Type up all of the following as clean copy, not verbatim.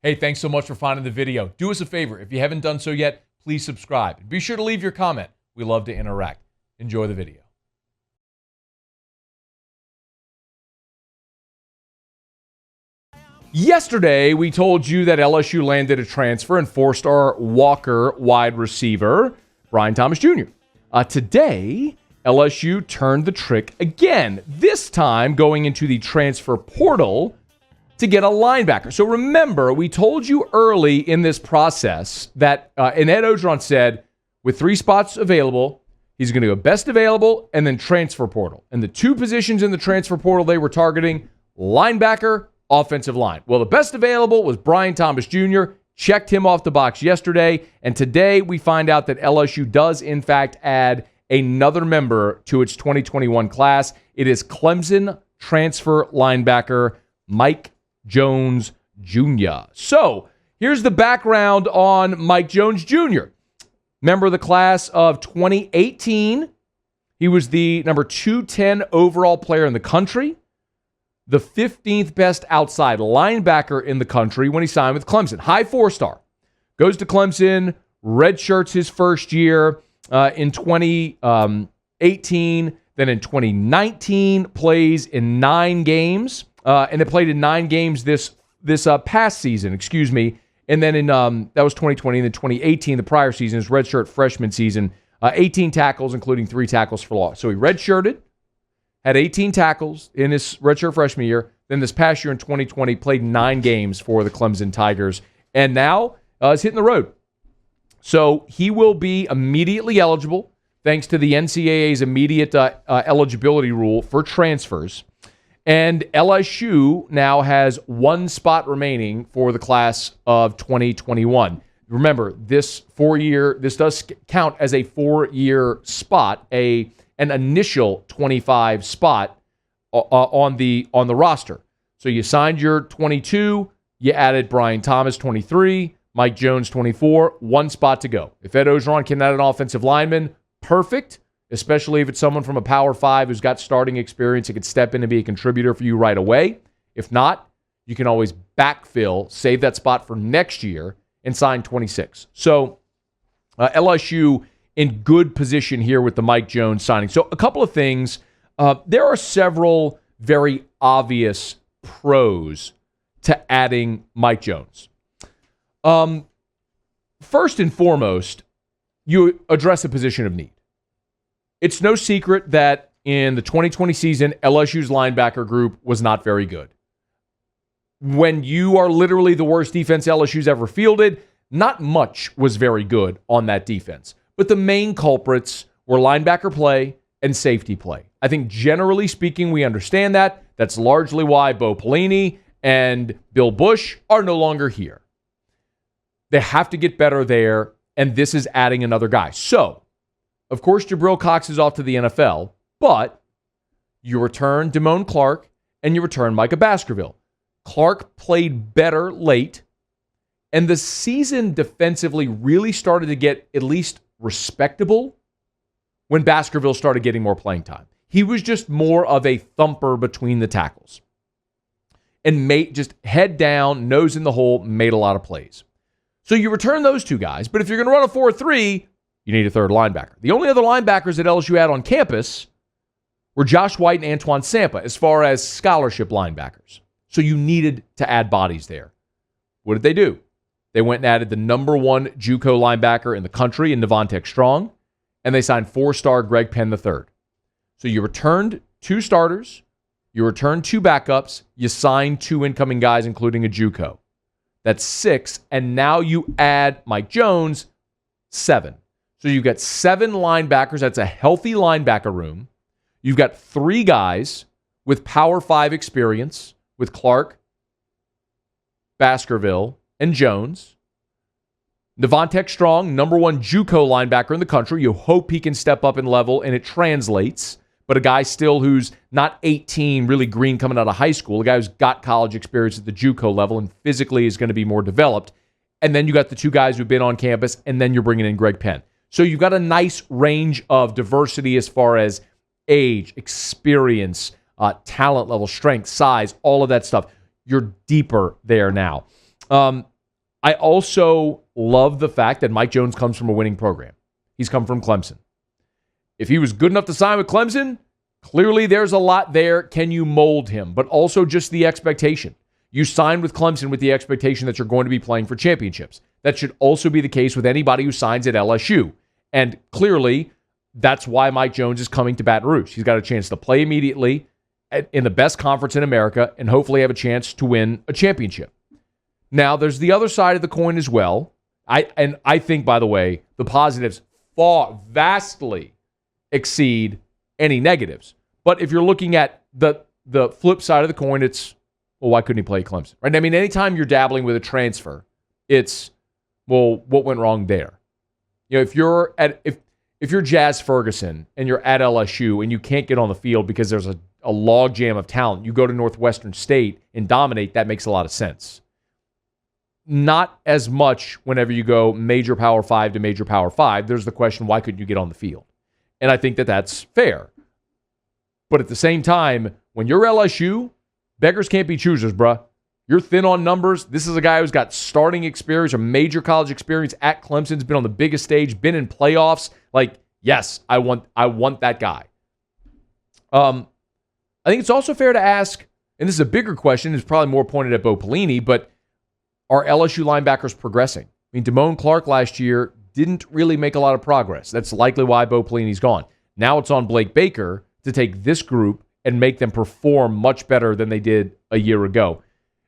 Hey, thanks so much for finding the video. Do us a favor. If you haven't done so yet, please subscribe. And be sure to leave your comment. We love to interact. Enjoy the video. Yesterday, we told you that LSU landed a transfer and four-star Walker wide receiver, Brian Thomas Jr. Today, LSU turned the trick again, this time going into the transfer portal to get a linebacker. So remember, we told you early in this process that, and Ed Orgeron said, with 3 spots available, he's going to go best available and then transfer portal. And the 2 positions in the transfer portal they were targeting, linebacker, offensive line. Well, the best available was Brian Thomas Jr., checked him off the box yesterday, and today we find out that LSU does, in fact, add another member to its 2021 class. It is Clemson transfer linebacker Mike Jones Jr. So here's the background on Mike Jones Jr. Member of the class of 2018. He was the number 210 overall player in the country, the 15th best outside linebacker in the country when he signed with Clemson. High 4-star. Goes to Clemson, redshirts his first year in 2018. Then in 2019, plays in 9 games. And they played in 9 games this past season, And then in that was 2020. And then 2018, the prior season, his redshirt freshman season, 18 tackles, including 3 tackles for loss. So he redshirted, had 18 tackles in his redshirt freshman year. Then this past year in 2020, played 9 games for the Clemson Tigers. And now is hitting the road. So he will be immediately eligible, thanks to the NCAA's immediate eligibility rule for transfers. And LSU now has 1 spot remaining for the class of 2021. Remember, this does count as a 4-year spot, an initial 25 spot on the roster. So you signed your 22, you added Brian Thomas 23, Mike Jones 24, 1 spot to go. If Ed Orgeron can add an offensive lineman, perfect. Especially if it's someone from a Power 5 who's got starting experience and could step in and be a contributor for you right away. If not, you can always backfill, save that spot for next year, and sign 26. So LSU in good position here with the Mike Jones signing. So a couple of things. There are several very obvious pros to adding Mike Jones. First and foremost, you address a position of need. It's no secret that in the 2020 season, LSU's linebacker group was not very good. When you are literally the worst defense LSU's ever fielded, not much was very good on that defense. But the main culprits were linebacker play and safety play. I think generally speaking, we understand that. That's largely why Bo Pelini and Bill Bush are no longer here. They have to get better there, and this is adding another guy. So, of course, Jabril Cox is off to the NFL, but you return Damone Clark and you return Micah Baskerville. Clark played better late, and the season defensively really started to get at least respectable when Baskerville started getting more playing time. He was just more of a thumper between the tackles and just head down, nose in the hole, made a lot of plays. So you return those 2 guys, but if you're going to run a 4-3, you need a 3rd linebacker. The only other linebackers that LSU had on campus were Josh White and Antoine Sampa as far as scholarship linebackers. So you needed to add bodies there. What did they do? They went and added the number 1 JUCO linebacker in the country in Devontae Strong, and they signed 4-star Greg Penn III. So you returned 2 starters, you returned 2 backups, you signed 2 incoming guys, including a JUCO. That's 6, and now you add Mike Jones, 7. So you've got 7 linebackers. That's a healthy linebacker room. You've got 3 guys with Power 5 experience with Clark, Baskerville, and Jones. Devontae Strong, number 1 JUCO linebacker in the country. You hope he can step up in level, and it translates. But a guy still who's not 18, really green coming out of high school, a guy who's got college experience at the JUCO level and physically is going to be more developed. And then you got the 2 guys who've been on campus, and then you're bringing in Greg Penn. So you've got a nice range of diversity as far as age, experience, talent level, strength, size, all of that stuff. You're deeper there now. I also love the fact that Mike Jones comes from a winning program. He's come from Clemson. If he was good enough to sign with Clemson, clearly there's a lot there. Can you mold him? But also just the expectation. You signed with Clemson with the expectation that you're going to be playing for championships. That should also be the case with anybody who signs at LSU. And clearly, that's why Mike Jones is coming to Baton Rouge. He's got a chance to play immediately in the best conference in America and hopefully have a chance to win a championship. Now, there's the other side of the coin as well. I think, by the way, the positives vastly exceed any negatives. But if you're looking at the flip side of the coin, it's, well, why couldn't he play Clemson? Right? I mean, anytime you're dabbling with a transfer, it's, well, what went wrong there? You know, if you're Jazz Ferguson and you're at LSU and you can't get on the field because there's a logjam of talent, you go to Northwestern State and dominate, that makes a lot of sense. Not as much whenever you go major Power 5 to major Power 5. There's the question, why couldn't you get on the field? And I think that that's fair. But at the same time, when you're LSU, beggars can't be choosers, bruh. You're thin on numbers. This is a guy who's got starting experience or major college experience at Clemson's, been on the biggest stage, been in playoffs. Like, yes, I want that guy. I think it's also fair to ask, and this is a bigger question, it's probably more pointed at Bo Pelini, but are LSU linebackers progressing? I mean, Damone Clark last year didn't really make a lot of progress. That's likely why Bo Pelini's gone. Now it's on Blake Baker to take this group and make them perform much better than they did a year ago.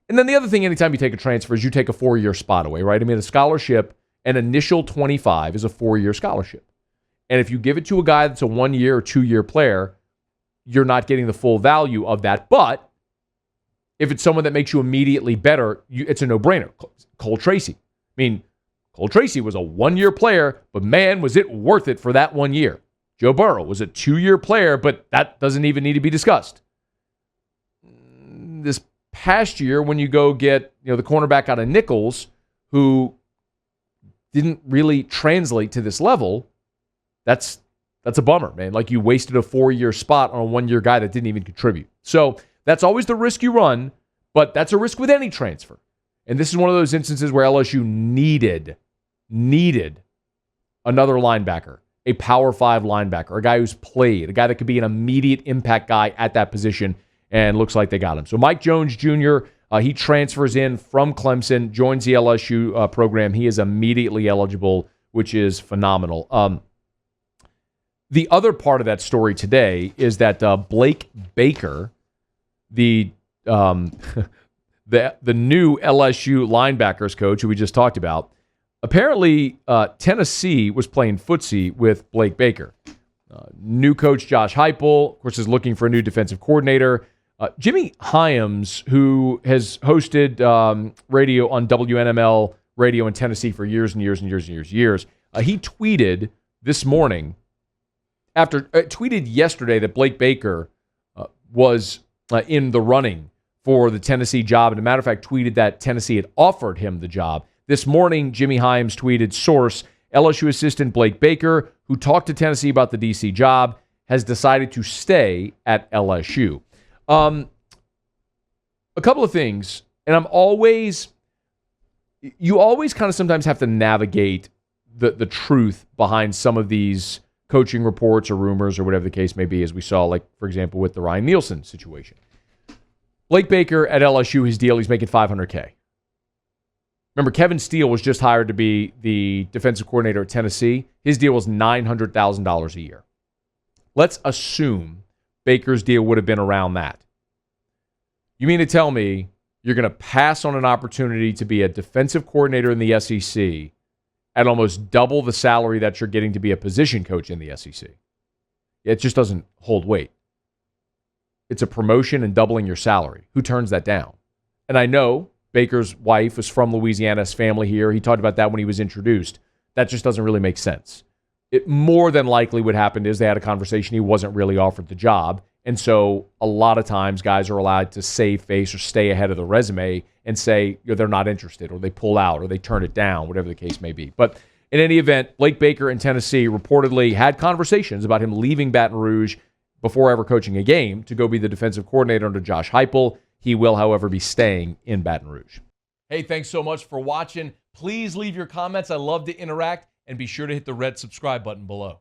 And then the other thing, anytime you take a transfer, is you take a 4-year spot away, right? I mean, a scholarship, an initial 25 is a 4-year scholarship. And if you give it to a guy that's a 1-year or 2-year player, you're not getting the full value of that. But if it's someone that makes you immediately better, it's a no-brainer. Cole Tracy. I mean, Cole Tracy was a 1-year player, but man, was it worth it for that 1 year. Joe Burrow was a 2-year player, but that doesn't even need to be discussed. This past year, when you go get the cornerback out of Nichols, who didn't really translate to this level, that's a bummer, man. Like, you wasted a 4-year spot on a 1-year guy that didn't even contribute. So that's always the risk you run, but that's a risk with any transfer. And this is one of those instances where LSU needed another linebacker, a Power 5 linebacker, a guy who's played, a guy that could be an immediate impact guy at that position, and looks like they got him. So Mike Jones Jr., he transfers in from Clemson, joins the LSU program. He is immediately eligible, which is phenomenal. The other part of that story today is that Blake Baker, the new LSU linebackers coach who we just talked about, apparently Tennessee was playing footsie with Blake Baker. New coach Josh Heupel, of course, is looking for a new defensive coordinator. Jimmy Hyams, who has hosted radio on WNML radio in Tennessee for years and years and years and years, he tweeted this morning, tweeted yesterday that Blake Baker was in the running for the Tennessee job. And as a matter of fact, tweeted that Tennessee had offered him the job. This morning, Jimmy Hyams tweeted, source, LSU assistant Blake Baker, who talked to Tennessee about the DC job, has decided to stay at LSU. A couple of things, and you always kind of sometimes have to navigate the truth behind some of these coaching reports or rumors or whatever the case may be, as we saw, like, for example, with the Ryan Nielsen situation. Blake Baker at LSU, his deal, he's making $500K. Remember, Kevin Steele was just hired to be the defensive coordinator at Tennessee. His deal was $900,000 a year. Let's assume Baker's deal would have been around that. You mean to tell me you're going to pass on an opportunity to be a defensive coordinator in the SEC at almost double the salary that you're getting to be a position coach in the SEC? It just doesn't hold weight. It's a promotion and doubling your salary. Who turns that down? And I know Baker's wife was from Louisiana, his family here. He talked about that when he was introduced. That just doesn't really make sense. It more than likely what happened is they had a conversation. He wasn't really offered the job. And so a lot of times guys are allowed to save face or stay ahead of the resume and say they're not interested, or they pull out, or they turn it down, whatever the case may be. But in any event, Blake Baker in Tennessee reportedly had conversations about him leaving Baton Rouge before ever coaching a game to go be the defensive coordinator under Josh Heupel. He will, however, be staying in Baton Rouge. Hey, thanks so much for watching. Please leave your comments. I love to interact, and be sure to hit the red subscribe button below.